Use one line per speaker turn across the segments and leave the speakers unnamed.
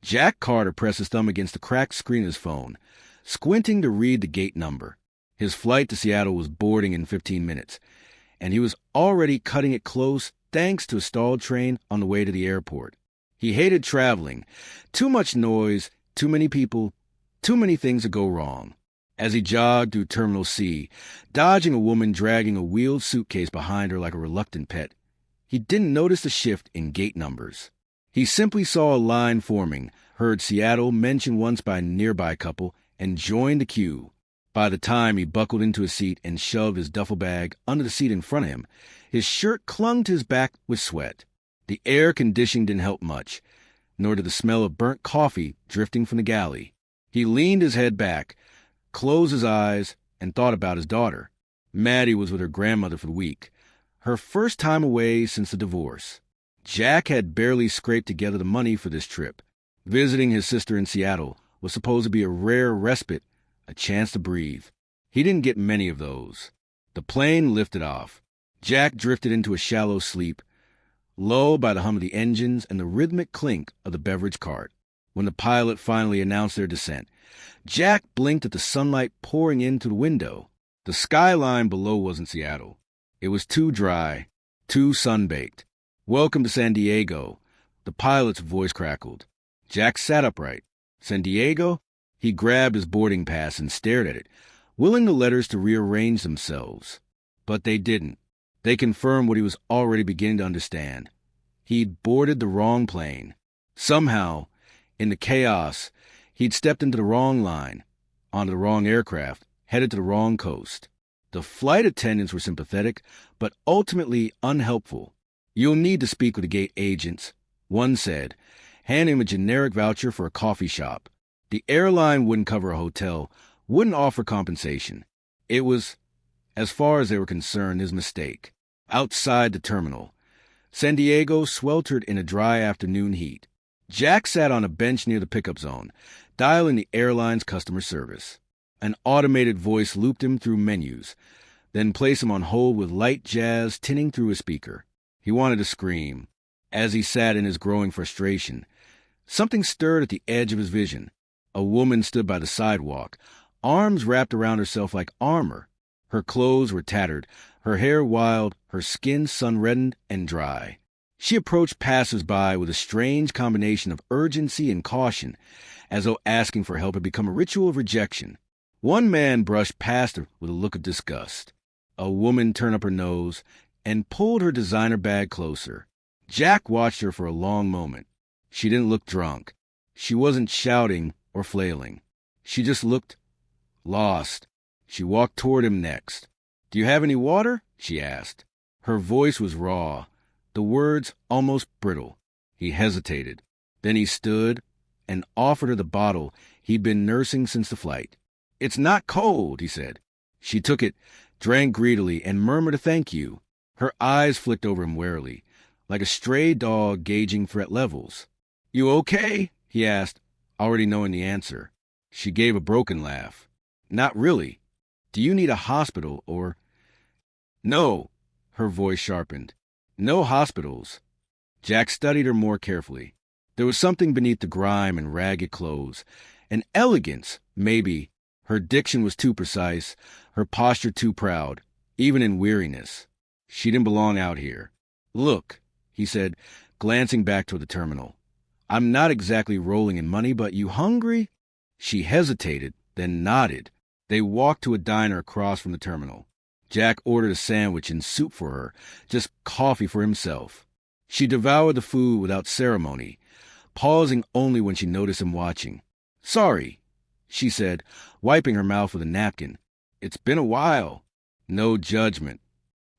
Jack Carter pressed his thumb against the cracked screen of his phone, squinting to read the gate number. His flight to Seattle was boarding in 15 minutes, and he was already cutting it close thanks to a stalled train on the way to the airport. He hated traveling. Too much noise, too many people, too many things to go wrong. As he jogged through Terminal C, dodging a woman dragging a wheeled suitcase behind her like a reluctant pet, he didn't notice the shift in gate numbers. He simply saw a line forming, heard Seattle mentioned once by a nearby couple, and joined the queue. By the time he buckled into his seat and shoved his duffel bag under the seat in front of him, his shirt clung to his back with sweat. The air conditioning didn't help much, nor did the smell of burnt coffee drifting from the galley. He leaned his head back, closed his eyes, and thought about his daughter. Maddie was with her grandmother for the week, her first time away since the divorce. Jack had barely scraped together the money for this trip. Visiting his sister in Seattle was supposed to be a rare respite, a chance to breathe. He didn't get many of those. The plane lifted off. Jack drifted into a shallow sleep, lulled by the hum of the engines and the rhythmic clink of the beverage cart. When the pilot finally announced their descent, Jack blinked at the sunlight pouring in through the window. The skyline below wasn't Seattle. It was too dry, too sun-baked. "Welcome to San Diego," the pilot's voice crackled. Jack sat upright. San Diego? He grabbed his boarding pass and stared at it, willing the letters to rearrange themselves. But they didn't. They confirmed what he was already beginning to understand. He'd boarded the wrong plane. Somehow, in the chaos, he'd stepped into the wrong line, onto the wrong aircraft, headed to the wrong coast. The flight attendants were sympathetic, but ultimately unhelpful. "You'll need to speak with the gate agents," one said, handing him a generic voucher for a coffee shop. The airline wouldn't cover a hotel, wouldn't offer compensation. It was, as far as they were concerned, his mistake. Outside the terminal, San Diego sweltered in a dry afternoon heat. Jack sat on a bench near the pickup zone, dialing the airline's customer service. An automated voice looped him through menus, then placed him on hold with light jazz tinning through his speaker. He wanted to scream. As he sat in his growing frustration, something stirred at the edge of his vision. A woman stood by the sidewalk, arms wrapped around herself like armor. Her clothes were tattered, her hair wild, her skin sun-reddened and dry. She approached passers-by with a strange combination of urgency and caution, as though asking for help had become a ritual of rejection. One man brushed past her with a look of disgust. A woman turned up her nose and pulled her designer bag closer. Jack watched her for a long moment. She didn't look drunk. She wasn't shouting or flailing. She just looked lost. She walked toward him next. "Do you have any water?" she asked. Her voice was raw, the words almost brittle. He hesitated. Then he stood and offered her the bottle he'd been nursing since the flight. "It's not cold," he said. She took it, drank greedily, and murmured a thank you. Her eyes flicked over him warily, like a stray dog gauging threat levels. "You okay?" he asked, already knowing the answer. She gave a broken laugh. "Not really. Do you need a hospital or—" "No," her voice sharpened. "No hospitals." Jack studied her more carefully. There was something beneath the grime and ragged clothes. An elegance, maybe. Her diction was too precise, her posture too proud, even in weariness. She didn't belong out here. "Look," he said, glancing back toward the terminal. "I'm not exactly rolling in money, but you hungry?" She hesitated, then nodded. They walked to a diner across from the terminal. Jack ordered a sandwich and soup for her, just coffee for himself. She devoured the food without ceremony, pausing only when she noticed him watching. "Sorry," she said, wiping her mouth with a napkin. "It's been a while." No judgment.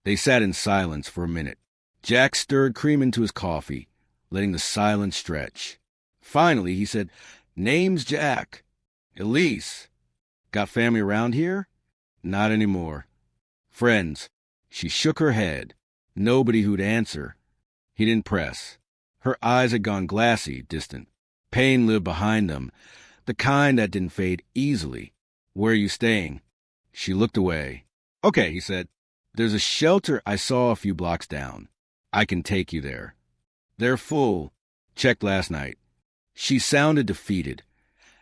They sat in silence for a minute. Jack stirred cream into his coffee, letting the silence stretch. Finally, he said, "Name's Jack. Elise. Got family around here?" "Not anymore." "Friends?" She shook her head. Nobody who'd answer. He didn't press. Her eyes had gone glassy, distant. Pain lived behind them, the kind that didn't fade easily. "Where are you staying?" She looked away. "Okay," he said. "There's a shelter I saw a few blocks down. I can take you there." "They're full. Checked last night." She sounded defeated,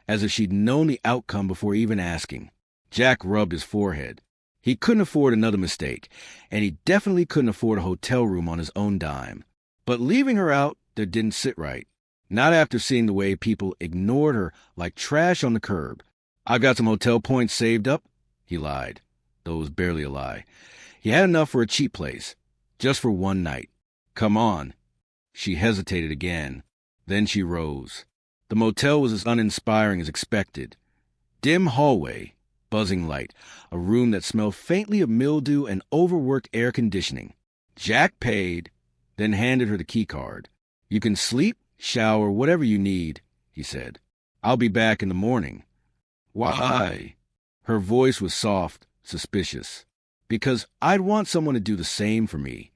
as if she'd known the outcome before even asking. Jack rubbed his forehead. He couldn't afford another mistake, and he definitely couldn't afford a hotel room on his own dime. But leaving her out there didn't sit right. Not after seeing the way people ignored her like trash on the curb. "I've got some hotel points saved up," he lied, though it was barely a lie. He had enough for a cheap place, just for one night. "Come on." She hesitated again. Then she rose. The motel was as uninspiring as expected. Dim hallway, buzzing light, a room that smelled faintly of mildew and overworked air conditioning. Jack paid, then handed her the key card. "You can sleep, shower, whatever you need," he said. "I'll be back in the morning." "Why?" Her voice was soft, suspicious. "Because I'd want someone to do the same for me."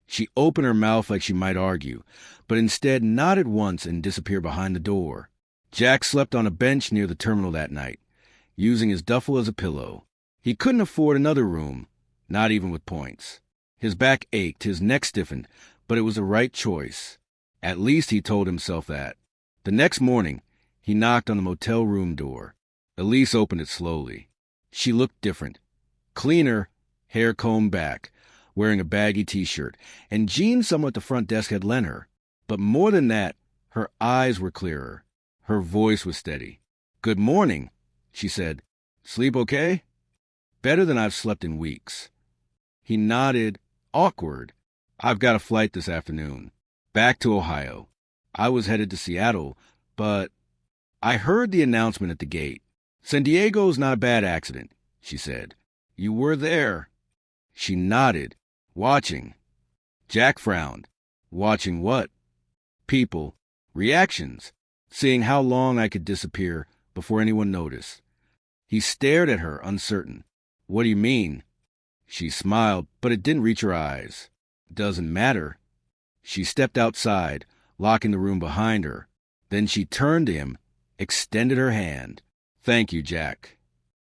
She opened her mouth like she might argue, but instead nodded once and disappeared behind the door. Jack slept on a bench near the terminal that night, using his duffel as a pillow. He couldn't afford another room, not even with points. His back ached, his neck stiffened, but it was the right choice. At least he told himself that. The next morning, he knocked on the motel room door. Elise opened it slowly. She looked different. Cleaner, hair combed back, wearing a baggy t-shirt, and jeans somewhat the front desk had lent her. But more than that, her eyes were clearer. Her voice was steady. "Good morning," she said. "Sleep okay?" "Better than I've slept in weeks." He nodded, awkward. "I've got a flight this afternoon. Back to Ohio. I was headed to Seattle, but I heard the announcement at the gate. San Diego's not a bad accident," she said. "You were there." She nodded, watching. Jack frowned. "Watching what?" "People. Reactions. Seeing how long I could disappear before anyone noticed." He stared at her, uncertain. "What do you mean?" She smiled, but it didn't reach her eyes. "Doesn't matter." She stepped outside, locking the room behind her. Then she turned to him, extended her hand. "Thank you, Jack."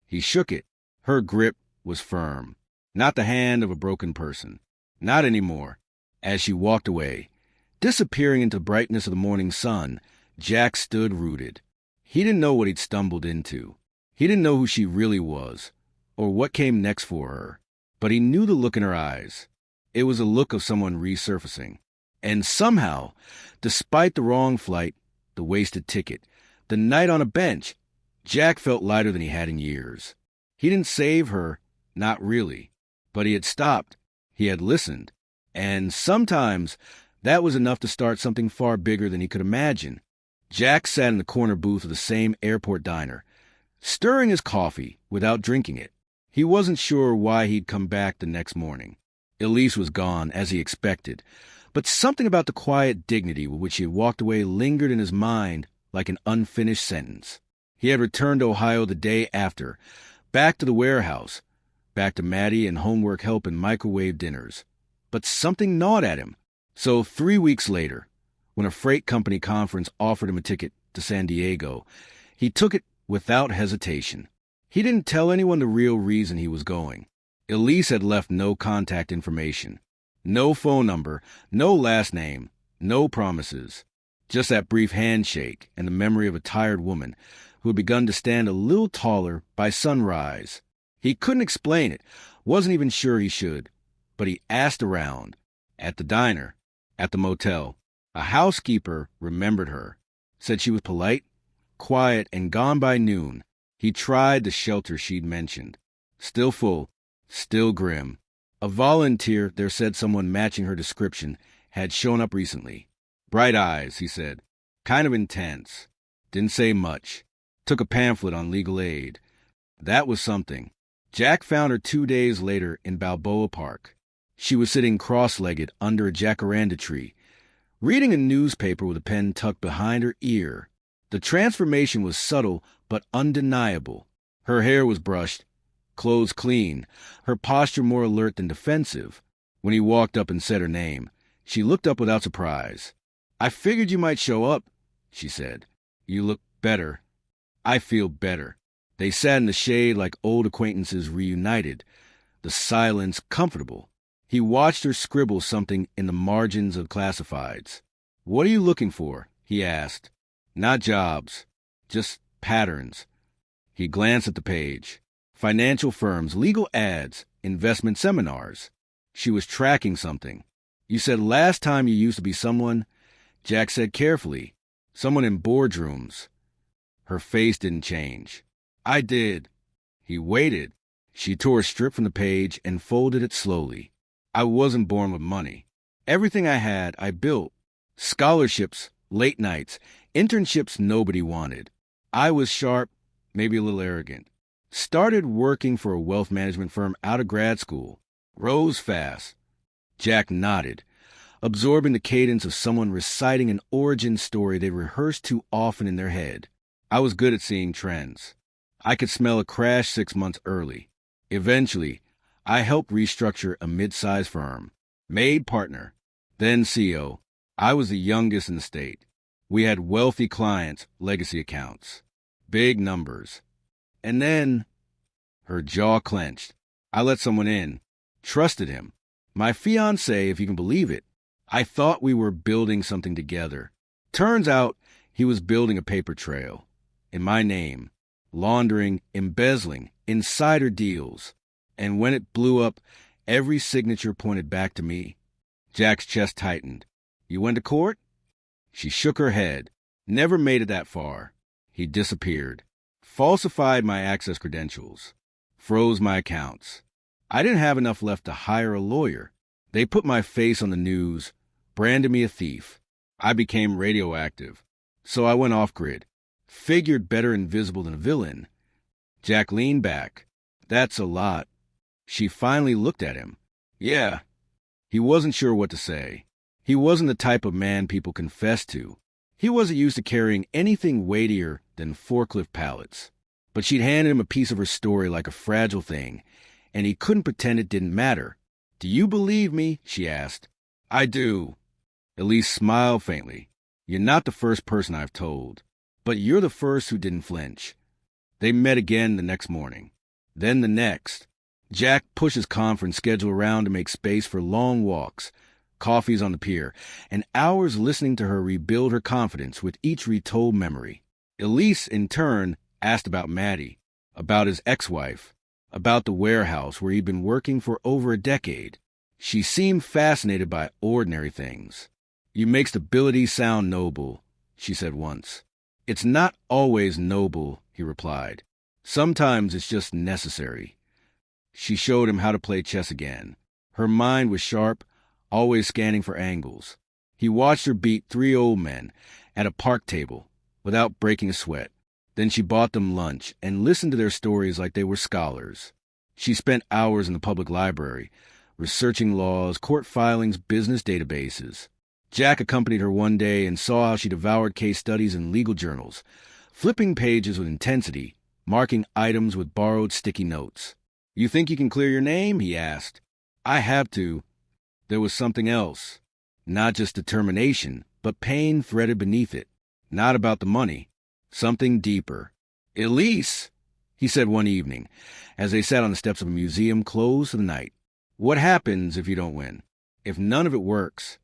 He shook it. Her grip was firm. Not the hand of a broken person. Not anymore. As she walked away, disappearing into the brightness of the morning sun, Jack stood rooted. He didn't know what he'd stumbled into. He didn't know who she really was, or what came next for her. But he knew the look in her eyes. It was a look of someone resurfacing. And somehow, despite the wrong flight, the wasted ticket, the night on a bench, Jack felt lighter than he had in years. He didn't save her, not really. But he had stopped. He had listened. And sometimes that was enough to start something far bigger than he could imagine. Jack sat in the corner booth of the same airport diner, stirring his coffee without drinking it. He wasn't sure why he'd come back the next morning. Elise was gone, as he expected, but something about the quiet dignity with which he had walked away lingered in his mind like an unfinished sentence. He had returned to Ohio the day after, back to the warehouse, back to Maddie and homework help and microwave dinners. But something gnawed at him. So 3 weeks later, when a freight company conference offered him a ticket to San Diego, he took it without hesitation. He didn't tell anyone the real reason he was going. Elise had left no contact information. No phone number, no last name, no promises. Just that brief handshake and the memory of a tired woman who had begun to stand a little taller by sunrise. He couldn't explain it, wasn't even sure he should, but he asked around. At the diner, at the motel. A housekeeper remembered her, said she was polite, quiet, and gone by noon. He tried the shelter she'd mentioned. Still full, still grim. A volunteer there said someone matching her description had shown up recently. Bright eyes, he said. Kind of intense. Didn't say much. Took a pamphlet on legal aid. That was something. Jack found her 2 days later in Balboa Park. She was sitting cross-legged under a jacaranda tree, reading a newspaper with a pen tucked behind her ear. The transformation was subtle but undeniable. Her hair was brushed, clothes clean, her posture more alert than defensive. When he walked up and said her name, she looked up without surprise. "I figured you might show up," she said. "You look better." "I feel better." They sat in the shade like old acquaintances reunited, the silence comfortable. He watched her scribble something in the margins of classifieds. "What are you looking for?" he asked. Not jobs, just patterns. He glanced at the page. Financial firms, legal ads, investment seminars. She was tracking something. You said last time you used to be someone, Jack said carefully, someone in boardrooms. Her face didn't change. I did. He waited. She tore a strip from the page and folded it slowly. I wasn't born with money. Everything I had, I built. Scholarships, late nights, internships nobody wanted. I was sharp, maybe a little arrogant. Started working for a wealth management firm out of grad school. Rose fast. Jack nodded, absorbing the cadence of someone reciting an origin story they rehearsed too often in their head. I was good at seeing trends. I could smell a crash 6 months early. Eventually, I helped restructure a mid-sized firm. Made partner, then CEO. I was the youngest in the state. We had wealthy clients, legacy accounts. Big numbers. And then, her jaw clenched. I let someone in. Trusted him. My fiancé, if you can believe it. I thought we were building something together. Turns out, he was building a paper trail. In my name. Laundering, embezzling, insider deals. And when it blew up, every signature pointed back to me. Jack's chest tightened. You went to court? She shook her head. Never made it that far. He disappeared. Falsified my access credentials. Froze my accounts. I didn't have enough left to hire a lawyer. They put my face on the news, branded me a thief. I became radioactive. So I went off-grid. Figured better invisible than a villain. Jack leaned back. That's a lot. She finally looked at him. Yeah. He wasn't sure what to say. He wasn't the type of man people confessed to. He wasn't used to carrying anything weightier than forklift pallets. But she'd handed him a piece of her story like a fragile thing, and he couldn't pretend it didn't matter. Do you believe me? She asked. I do. Elise smiled faintly. You're not the first person I've told, but you're the first who didn't flinch. They met again the next morning. Then the next. Jack pushed his conference schedule around to make space for long walks, coffees on the pier, and hours listening to her rebuild her confidence with each retold memory. Elise, in turn, asked about Maddie, about his ex-wife, about the warehouse where he'd been working for over a decade. She seemed fascinated by ordinary things. You make stability sound noble, she said once. It's not always noble, he replied. Sometimes it's just necessary. She showed him how to play chess again. Her mind was sharp, always scanning for angles. He watched her beat 3 old men at a park table without breaking a sweat. Then she bought them lunch and listened to their stories like they were scholars. She spent hours in the public library, researching laws, court filings, business databases. Jack accompanied her one day and saw how she devoured case studies and legal journals, flipping pages with intensity, marking items with borrowed sticky notes. You think you can clear your name? He asked. I have to. There was something else. Not just determination, but pain threaded beneath it. Not about the money. Something deeper. Elise, he said one evening, as they sat on the steps of a museum closed for the night. What happens if you don't win? If none of it works?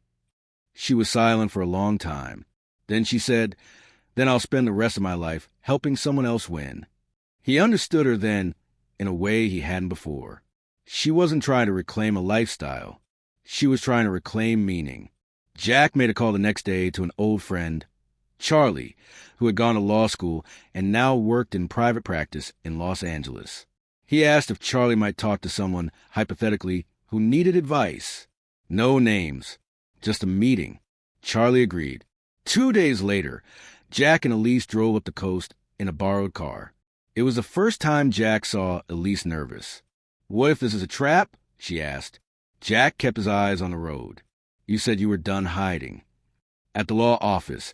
She was silent for a long time. Then she said, then I'll spend the rest of my life helping someone else win. He understood her then in a way he hadn't before. She wasn't trying to reclaim a lifestyle. She was trying to reclaim meaning. Jack made a call the next day to an old friend, Charlie, who had gone to law school and now worked in private practice in Los Angeles. He asked if Charlie might talk to someone, hypothetically, who needed advice. No names, just a meeting. Charlie agreed. 2 days later, Jack and Elise drove up the coast in a borrowed car. It was the first time Jack saw Elise nervous. What if this is a trap? She asked. Jack kept his eyes on the road. You said you were done hiding. At the law office,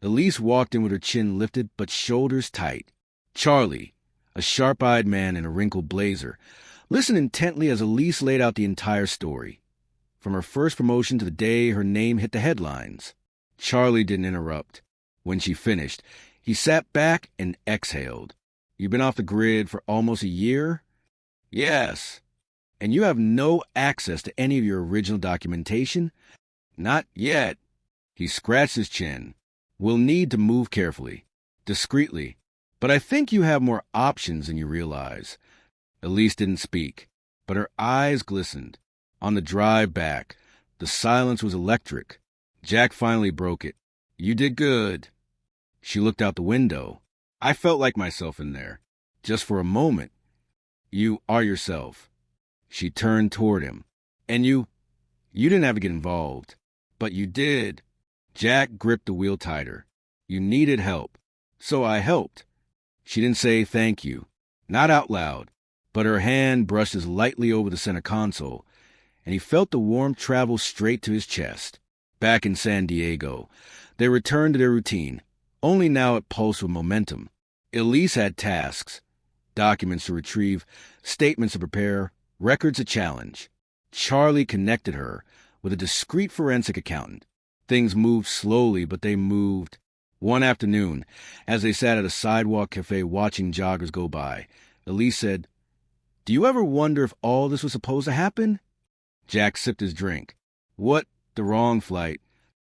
Elise walked in with her chin lifted but shoulders tight. Charlie, a sharp-eyed man in a wrinkled blazer, listened intently as Elise laid out the entire story. From her first promotion to the day her name hit the headlines. Charlie didn't interrupt. When she finished, he sat back and exhaled. You've been off the grid for almost a year? Yes. And you have no access to any of your original documentation? Not yet. He scratched his chin. We'll need to move carefully, discreetly, but I think you have more options than you realize." Elise didn't speak, but her eyes glistened. On the drive back, the silence was electric. Jack finally broke it. "You did good." She looked out the window. "I felt like myself in there. Just for a moment. You are yourself." She turned toward him. "And you didn't have to get involved. But you did." Jack gripped the wheel tighter. "You needed help. So I helped." She didn't say thank you. Not out loud. But her hand brushed as lightly over the center console, and he felt the warmth travel straight to his chest. Back in San Diego, they returned to their routine, only now it pulsed with momentum. Elise had tasks, documents to retrieve, statements to prepare, records to challenge. Charlie connected her with a discreet forensic accountant. Things moved slowly, but they moved. One afternoon, as they sat at a sidewalk cafe watching joggers go by, Elise said, "Do you ever wonder if all this was supposed to happen?" Jack sipped his drink. "What? The wrong flight.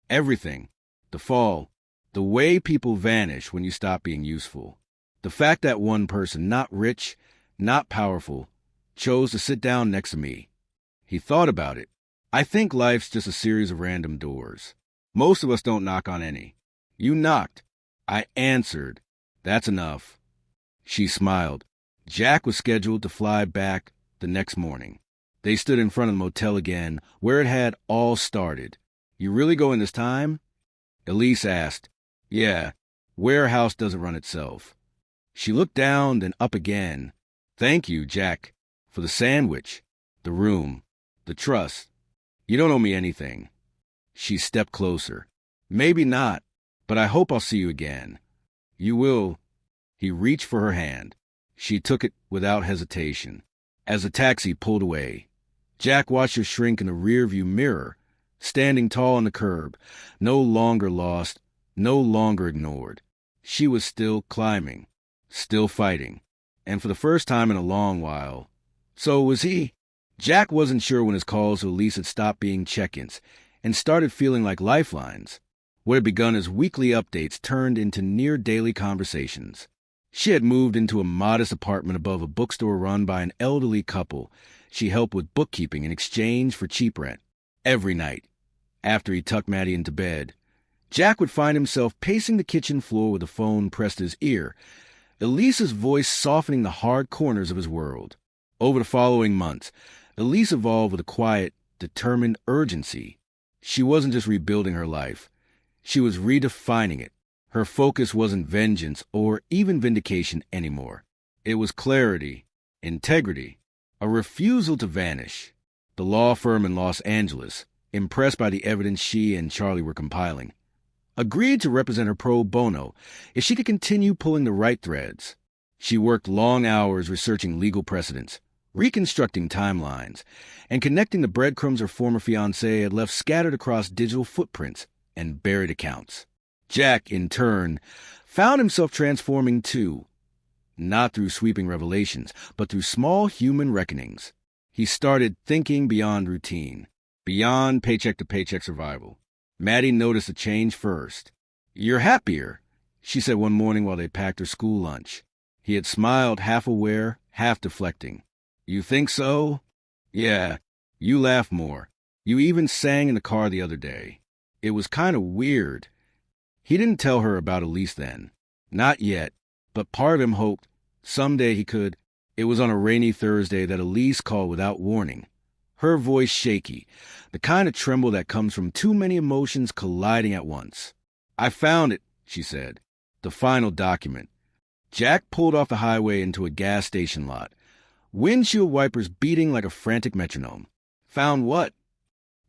Everything. The fall. The way people vanish when you stop being useful. The fact that one person, not rich, not powerful, chose to sit down next to me." He thought about it. "I think life's just a series of random doors. Most of us don't knock on any. You knocked. I answered. That's enough." She smiled. Jack was scheduled to fly back the next morning. They stood in front of the motel again, where it had all started. "You really going this time?" Elise asked. "Yeah, warehouse doesn't run itself." She looked down, then up again. "Thank you, Jack, for the sandwich, the room, the trust. You don't owe me anything." She stepped closer. "Maybe not, but I hope I'll see you again." "You will." He reached for her hand. She took it without hesitation. As the taxi pulled away, Jack watched her shrink in the rearview mirror, standing tall on the curb, no longer lost, no longer ignored. She was still climbing, still fighting, and for the first time in a long while, so was he. Jack wasn't sure when his calls to Elise had stopped being check-ins and started feeling like lifelines. What had begun as weekly updates turned into near-daily conversations. She had moved into a modest apartment above a bookstore run by an elderly couple she helped with bookkeeping in exchange for cheap rent. Every night, after he tucked Maddie into bed, Jack would find himself pacing the kitchen floor with the phone pressed to his ear, Elise's voice softening the hard corners of his world. Over the following months, Elise evolved with a quiet, determined urgency. She wasn't just rebuilding her life. She was redefining it. Her focus wasn't vengeance or even vindication anymore. It was clarity, integrity, a refusal to vanish. The law firm in Los Angeles, impressed by the evidence she and Charlie were compiling, agreed to represent her pro bono if she could continue pulling the right threads. She worked long hours researching legal precedents, reconstructing timelines, and connecting the breadcrumbs her former fiancé had left scattered across digital footprints and buried accounts. Jack, in turn, found himself transforming too, not through sweeping revelations, but through small human reckonings. He started thinking beyond routine, beyond paycheck-to-paycheck survival. Maddie noticed a change first. "You're happier," she said one morning while they packed her school lunch. He had smiled, half aware, half deflecting. "You think so?" "Yeah, you laugh more. You even sang in the car the other day. It was kind of weird." He didn't tell her about Elise then. Not yet, but part of him hoped someday he could. It was on a rainy Thursday that Elise called without warning. Her voice shaky, the kind of tremble that comes from too many emotions colliding at once. "I found it," she said. The final document. Jack pulled off the highway into a gas station lot, windshield wipers beating like a frantic metronome. "Found what?"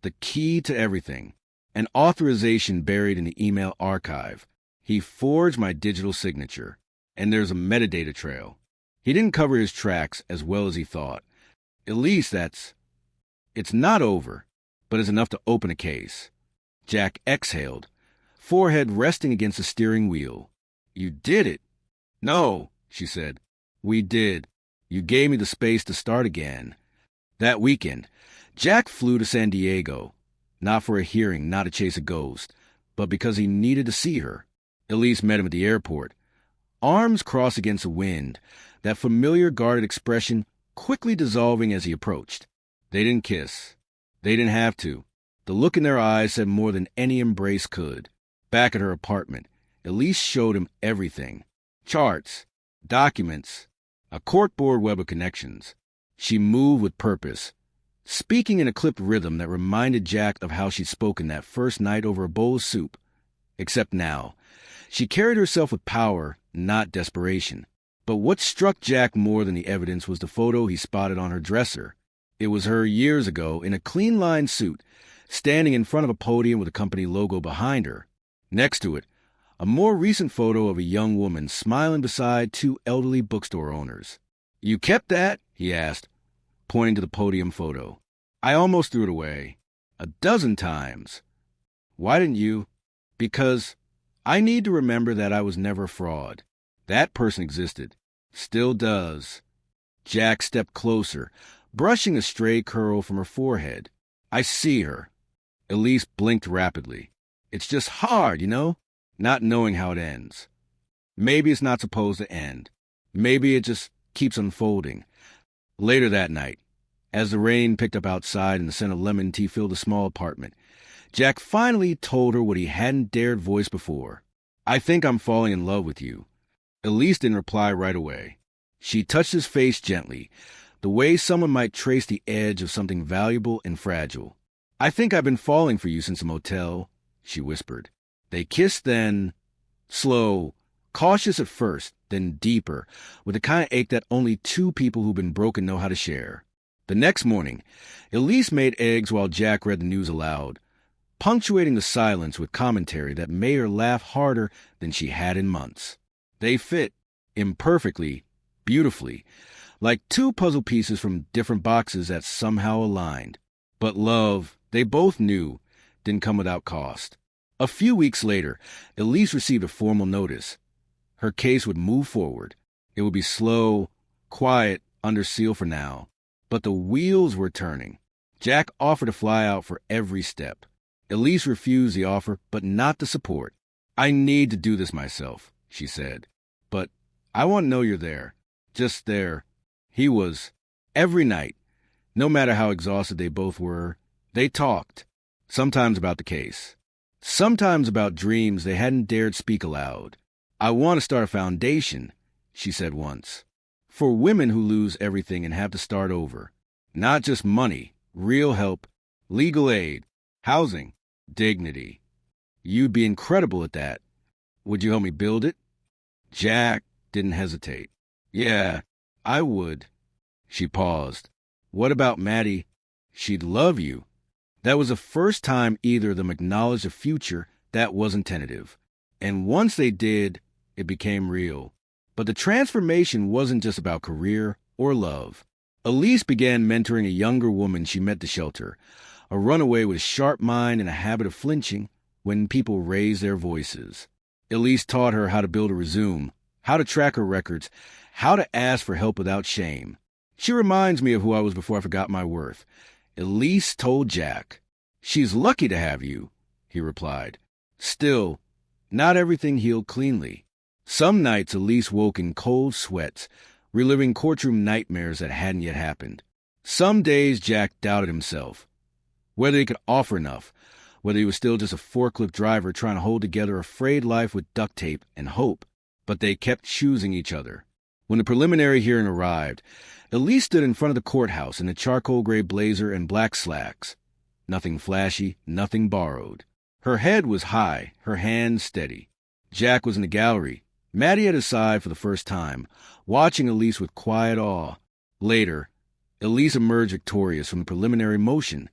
"The key to everything. An authorization buried in the email archive. He forged my digital signature, and there's a metadata trail." He didn't cover his tracks as well as he thought. "At least it's not over, but it's enough to open a case." Jack exhaled, forehead resting against the steering wheel. "You did it." "No," she said. "We did. You gave me the space to start again." That weekend, Jack flew to San Diego. Not for a hearing, not to chase a ghost, but because he needed to see her. Elise met him at the airport. Arms crossed against the wind, that familiar guarded expression quickly dissolving as he approached. They didn't kiss. They didn't have to. The look in their eyes said more than any embrace could. Back at her apartment, Elise showed him everything. Charts, documents, a corkboard web of connections. She moved with purpose, speaking in a clipped rhythm that reminded Jack of how she'd spoken that first night over a bowl of soup. Except now, she carried herself with power, not desperation. But what struck Jack more than the evidence was the photo he spotted on her dresser. It was her years ago in a clean-lined suit, standing in front of a podium with a company logo behind her. Next to it, a more recent photo of a young woman smiling beside two elderly bookstore owners. "You kept that?" he asked, pointing to the podium photo. "I almost threw it away. 12 times. Why didn't you?" "Because I need to remember that I was never a fraud. That person existed. Still does." Jack stepped closer, brushing a stray curl from her forehead. "I see her." Elise blinked rapidly. "It's just hard, not knowing how it ends. Maybe it's not supposed to end. Maybe it just keeps unfolding." Later that night, as the rain picked up outside and the scent of lemon tea filled the small apartment, Jack finally told her what he hadn't dared voice before. "I think I'm falling in love with you." Elise didn't reply right away. She touched his face gently, the way someone might trace the edge of something valuable and fragile. "I think I've been falling for you since the motel," she whispered. They kissed then, slow, cautious at first, then deeper, with the kind of ache that only two people who've been broken know how to share. The next morning, Elise made eggs while Jack read the news aloud, punctuating the silence with commentary that made her laugh harder than she had in months. They fit, imperfectly, beautifully, like two puzzle pieces from different boxes that somehow aligned. But love, they both knew, didn't come without cost. A few weeks later, Elise received a formal notice. Her case would move forward. It would be slow, quiet, under seal for now. But the wheels were turning. Jack offered to fly out for every step. Elise refused the offer, but not the support. "I need to do this myself," she said. "But I want to know you're there. Just there." He was. Every night, no matter how exhausted they both were, they talked. Sometimes about the case. Sometimes about dreams they hadn't dared speak aloud. "I want to start a foundation," she said once, "for women who lose everything and have to start over. Not just money, real help, legal aid, housing, dignity. You'd be incredible at that. Would you help me build it?" Jack didn't hesitate. "Yeah, I would." She paused. "What about Maddie?" "She'd love you." That was the first time either of them acknowledged a future that wasn't tentative. And once they did, it became real. But the transformation wasn't just about career or love. Elise began mentoring a younger woman she met at the shelter, a runaway with a sharp mind and a habit of flinching when people raised their voices. Elise taught her how to build a resume, how to track her records, how to ask for help without shame. "She reminds me of who I was before I forgot my worth," Elise told Jack. "She's lucky to have you," he replied. Still, not everything healed cleanly. Some nights Elise woke in cold sweats, reliving courtroom nightmares that hadn't yet happened. Some days Jack doubted himself, whether he could offer enough, whether he was still just a forklift driver trying to hold together a frayed life with duct tape and hope. But they kept choosing each other. When the preliminary hearing arrived, Elise stood in front of the courthouse in a charcoal gray blazer and black slacks. Nothing flashy, nothing borrowed. Her head was high, her hands steady. Jack was in the gallery, Maddie at his side for the first time, watching Elise with quiet awe. Later, Elise emerged victorious from the preliminary motion.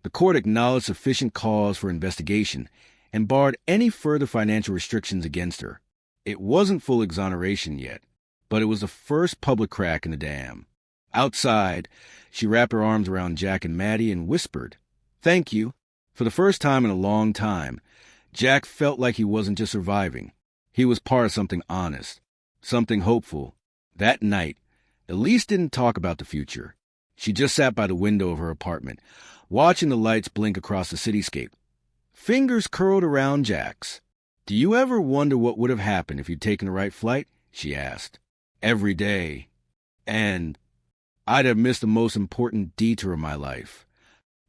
The court acknowledged sufficient cause for investigation and barred any further financial restrictions against her. It wasn't full exoneration yet, but it was the first public crack in the dam. Outside, she wrapped her arms around Jack and Maddie and whispered, "Thank you." For the first time in a long time, Jack felt like he wasn't just surviving. He was part of something honest, something hopeful. That night, Elise didn't talk about the future. She just sat by the window of her apartment, watching the lights blink across the cityscape. Fingers curled around Jack's. "Do you ever wonder what would have happened if you'd taken the right flight?" she asked. "Every day. And I'd have missed the most important detour of my life."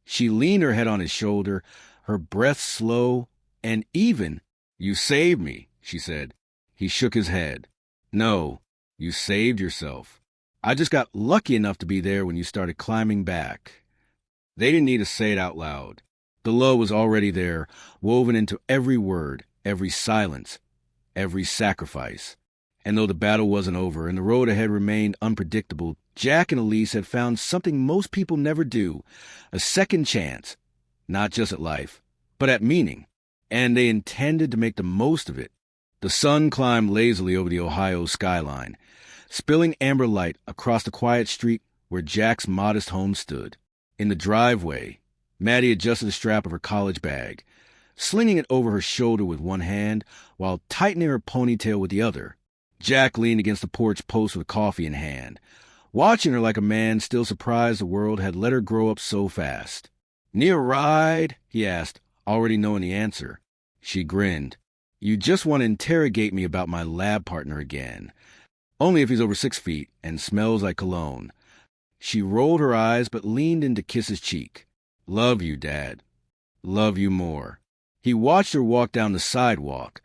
She leaned her head on his shoulder, her breath slow and even. "You saved me," she said. He shook his head. "No, you saved yourself. I just got lucky enough to be there when you started climbing back." They didn't need to say it out loud. The love was already there, woven into every word, every silence, every sacrifice. And though the battle wasn't over and the road ahead remained unpredictable, Jack and Elise had found something most people never do, a second chance, not just at life, but at meaning. And they intended to make the most of it. The sun climbed lazily over the Ohio skyline, spilling amber light across the quiet street where Jack's modest home stood. In the driveway, Maddie adjusted the strap of her college bag, slinging it over her shoulder with one hand while tightening her ponytail with the other. Jack leaned against the porch post with coffee in hand, watching her like a man still surprised the world had let her grow up so fast. "Need a ride?" he asked, already knowing the answer. She grinned. "You just want to interrogate me about my lab partner again. Only if he's over 6 feet and smells like cologne." She rolled her eyes but leaned in to kiss his cheek. "Love you, Dad. Love you more." He watched her walk down the sidewalk,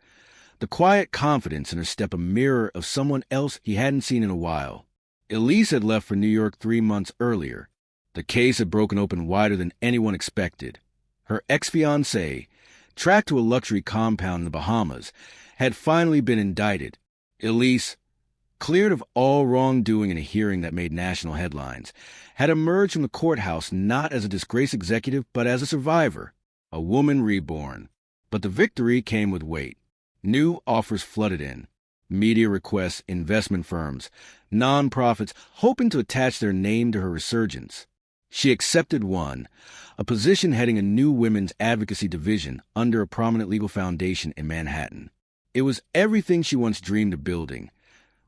the quiet confidence in her step a mirror of someone else he hadn't seen in a while. Elise had left for New York 3 months earlier. The case had broken open wider than anyone expected. Her ex-fiancé, tracked to a luxury compound in the Bahamas, had finally been indicted. Elise, cleared of all wrongdoing in a hearing that made national headlines, had emerged from the courthouse not as a disgraced executive but as a survivor, a woman reborn. But the victory came with weight. New offers flooded in. Media requests, investment firms, nonprofits hoping to attach their name to her resurgence. She accepted one, a position heading a new women's advocacy division under a prominent legal foundation in Manhattan. It was everything she once dreamed of building,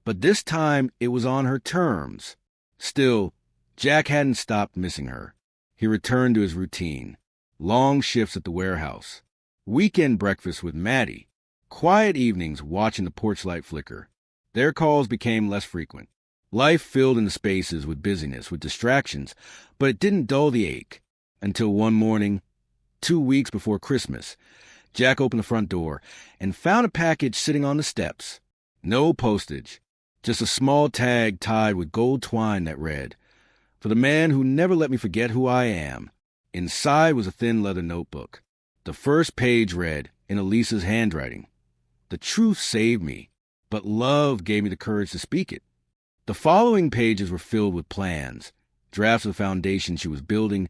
but this time it was on her terms. Still, Jack hadn't stopped missing her. He returned to his routine. Long shifts at the warehouse, weekend breakfasts with Maddie, quiet evenings watching the porch light flicker. Their calls became less frequent. Life filled in the spaces with busyness, with distractions, but it didn't dull the ache. Until one morning, 2 weeks before Christmas, Jack opened the front door and found a package sitting on the steps. No postage, just a small tag tied with gold twine that read, "For the man who never let me forget who I am." Inside was a thin leather notebook. The first page read, in Elise's handwriting, "The truth saved me, but love gave me the courage to speak it." The following pages were filled with plans, drafts of the foundation she was building,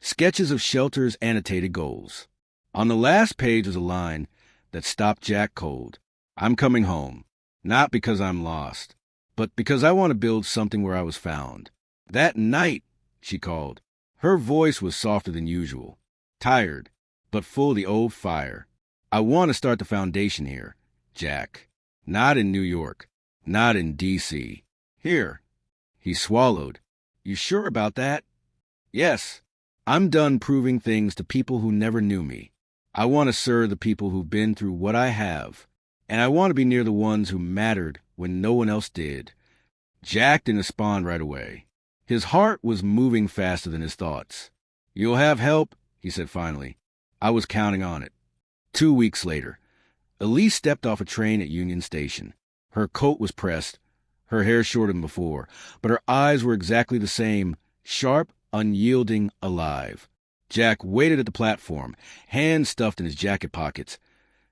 sketches of Shelter's annotated goals. On the last page was a line that stopped Jack cold. "I'm coming home, not because I'm lost, but because I want to build something where I was found." "That night," she called. Her voice was softer than usual, tired, but full of the old fire. "I want to start the foundation here, Jack. Not in New York, not in D.C. Here." He swallowed. "You sure about that?" "Yes. I'm done proving things to people who never knew me. I want to serve the people who've been through what I have, and I want to be near the ones who mattered when no one else did." Jack didn't respond right away. His heart was moving faster than his thoughts. "You'll have help," he said finally. "I was counting on it." 2 weeks later, Elise stepped off a train at Union Station. Her coat was pressed, her hair shorter than before, but her eyes were exactly the same, sharp, unyielding, alive. Jack waited at the platform, hands stuffed in his jacket pockets,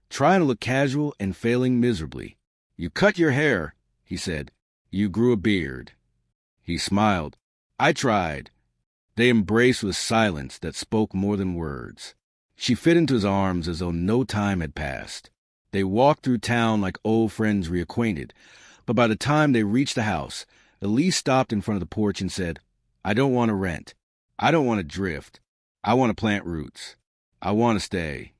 trying to look casual and failing miserably. "You cut your hair," he said. "You grew a beard." He smiled. "I tried." They embraced with silence that spoke more than words. She fit into his arms as though no time had passed. They walked through town like old friends reacquainted, but by the time they reached the house, Elise stopped in front of the porch and said, "I don't want to rent. I don't want to drift. I want to plant roots. I want to stay."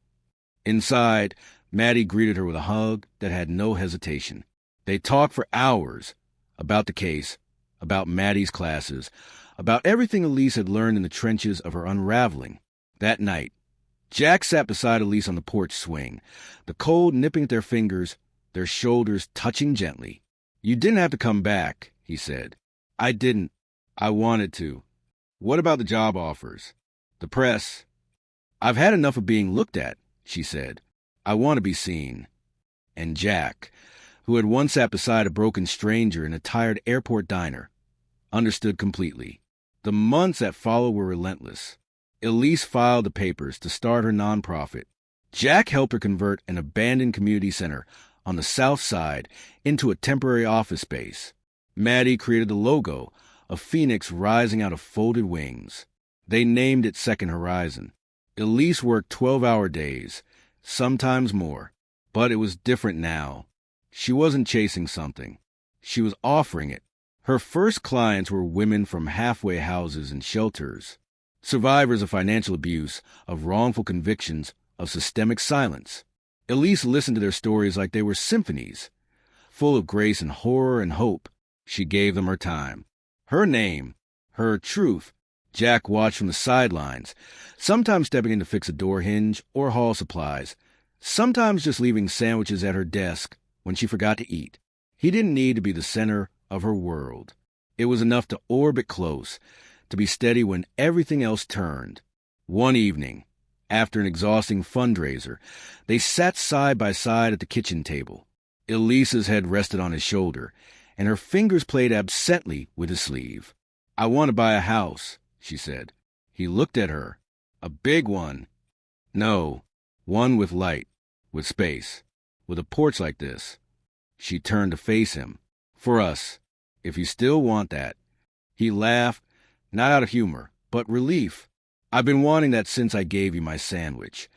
Inside, Maddie greeted her with a hug that had no hesitation. They talked for hours about the case, about Maddie's classes, about everything Elise had learned in the trenches of her unraveling. That night, Jack sat beside Elise on the porch swing, the cold nipping at their fingers, their shoulders touching gently. "You didn't have to come back," he said. "I didn't. I wanted to." "What about the job offers? The press?" "I've had enough of being looked at," she said. "I want to be seen." And Jack, who had once sat beside a broken stranger in a tired airport diner, understood completely. The months that followed were relentless. Elise filed the papers to start her nonprofit. Jack helped her convert an abandoned community center on the south side into a temporary office space. Maddie created the logo, a phoenix rising out of folded wings. They named it Second Horizon. Elise worked 12-hour days, sometimes more, but it was different now. She wasn't chasing something. She was offering it. Her first clients were women from halfway houses and shelters, survivors of financial abuse, of wrongful convictions, of systemic silence. Elise listened to their stories like they were symphonies, full of grace and horror and hope. She gave them her time. Her name, her truth. Jack watched from the sidelines, sometimes stepping in to fix a door hinge or haul supplies, sometimes just leaving sandwiches at her desk when she forgot to eat. He didn't need to be the center of her world. It was enough to orbit close, to be steady when everything else turned. One evening, after an exhausting fundraiser, they sat side by side at the kitchen table. Elise's head rested on his shoulder, and her fingers played absently with his sleeve. "I want to buy a house," she said. He looked at her. "A big one." "No, one with light, with space, with a porch like this." She turned to face him. "For us, if you still want that." He laughed, not out of humor, but relief. "I've been wanting that since I gave you my sandwich."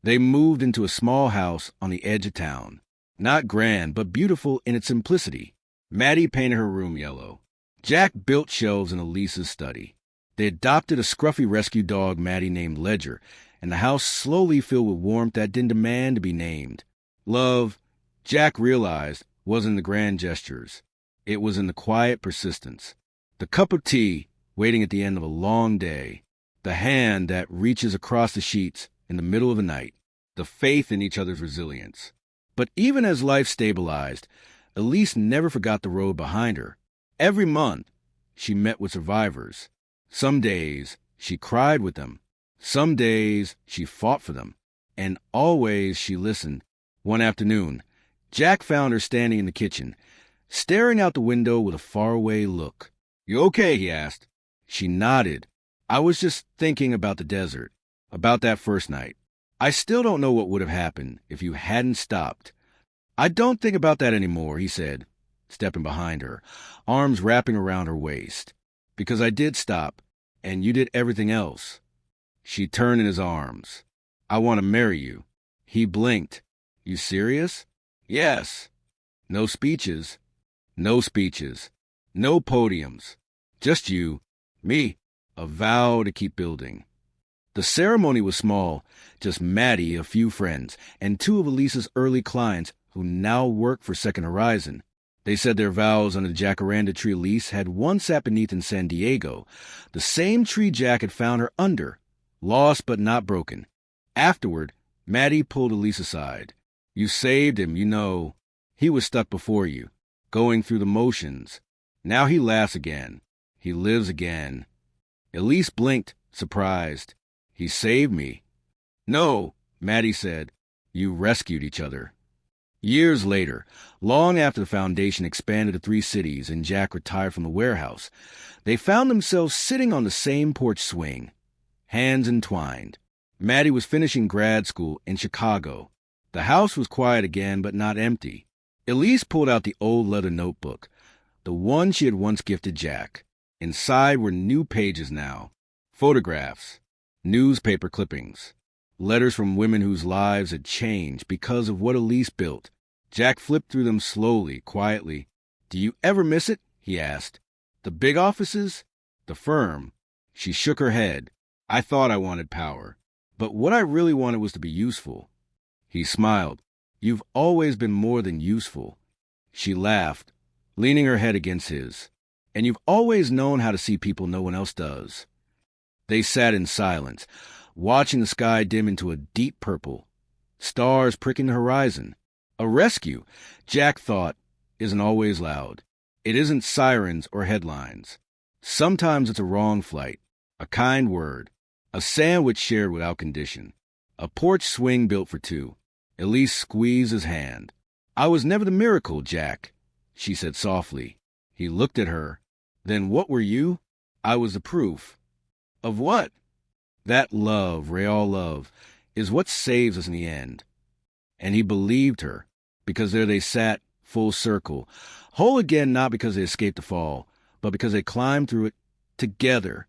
They moved into a small house on the edge of town. Not grand, but beautiful in its simplicity. Maddie painted her room yellow. Jack built shelves in Elise's study. They adopted a scruffy rescue dog Maddie named Ledger, and the house slowly filled with warmth that didn't demand to be named. Love, Jack realized, wasn't in the grand gestures. It was in the quiet persistence. The cup of tea waiting at the end of a long day. The hand that reaches across the sheets in the middle of the night. The faith in each other's resilience. But even as life stabilized, Elise never forgot the road behind her. Every month, she met with survivors. Some days, she cried with them. Some days, she fought for them. And always she listened. One afternoon, Jack found her standing in the kitchen, staring out the window with a faraway look. "You okay?" he asked. She nodded. "I was just thinking about the desert, about that first night. I still don't know what would have happened if you hadn't stopped." "I don't think about that anymore," he said, stepping behind her, arms wrapping around her waist. "Because I did stop, and you did everything else." She turned in his arms. "I want to marry you." He blinked. "You serious?" "Yes." No speeches. No speeches. No podiums. Just you, me, a vow to keep building. The ceremony was small, just Maddie, a few friends, and two of Elise's early clients who now work for Second Horizon. They said their vows under the jacaranda tree Elise had once sat beneath in San Diego, the same tree Jack had found her under, lost but not broken. Afterward, Maddie pulled Elise aside. "You saved him, you know. He was stuck before you, going through the motions. Now he laughs again. He lives again." Elise blinked, surprised. "He saved me." "No," Maddie said. "You rescued each other." Years later, long after the foundation expanded to 3 cities and Jack retired from the warehouse, they found themselves sitting on the same porch swing, hands entwined. Maddie was finishing grad school in Chicago. The house was quiet again, but not empty. Elise pulled out the old leather notebook, the one she had once gifted Jack. Inside were new pages now, photographs, newspaper clippings, letters from women whose lives had changed because of what Elise built. Jack flipped through them slowly, quietly. "Do you ever miss it?" he asked. "The big offices? The firm?" She shook her head. "I thought I wanted power, but what I really wanted was to be useful." He smiled. "You've always been more than useful." She laughed, leaning her head against his. "And you've always known how to see people no one else does." They sat in silence, watching the sky dim into a deep purple, stars pricking the horizon. A rescue, Jack thought, isn't always loud. It isn't sirens or headlines. Sometimes it's a wrong flight, a kind word, a sandwich shared without condition, a porch swing built for two. Elise squeezed his hand. "I was never the miracle, Jack," she said softly. He looked at her. "Then what were you?" "I was the proof." "Of what?" "That love, real love, is what saves us in the end." And he believed her, because there they sat, full circle, whole again not because they escaped the fall, but because they climbed through it together,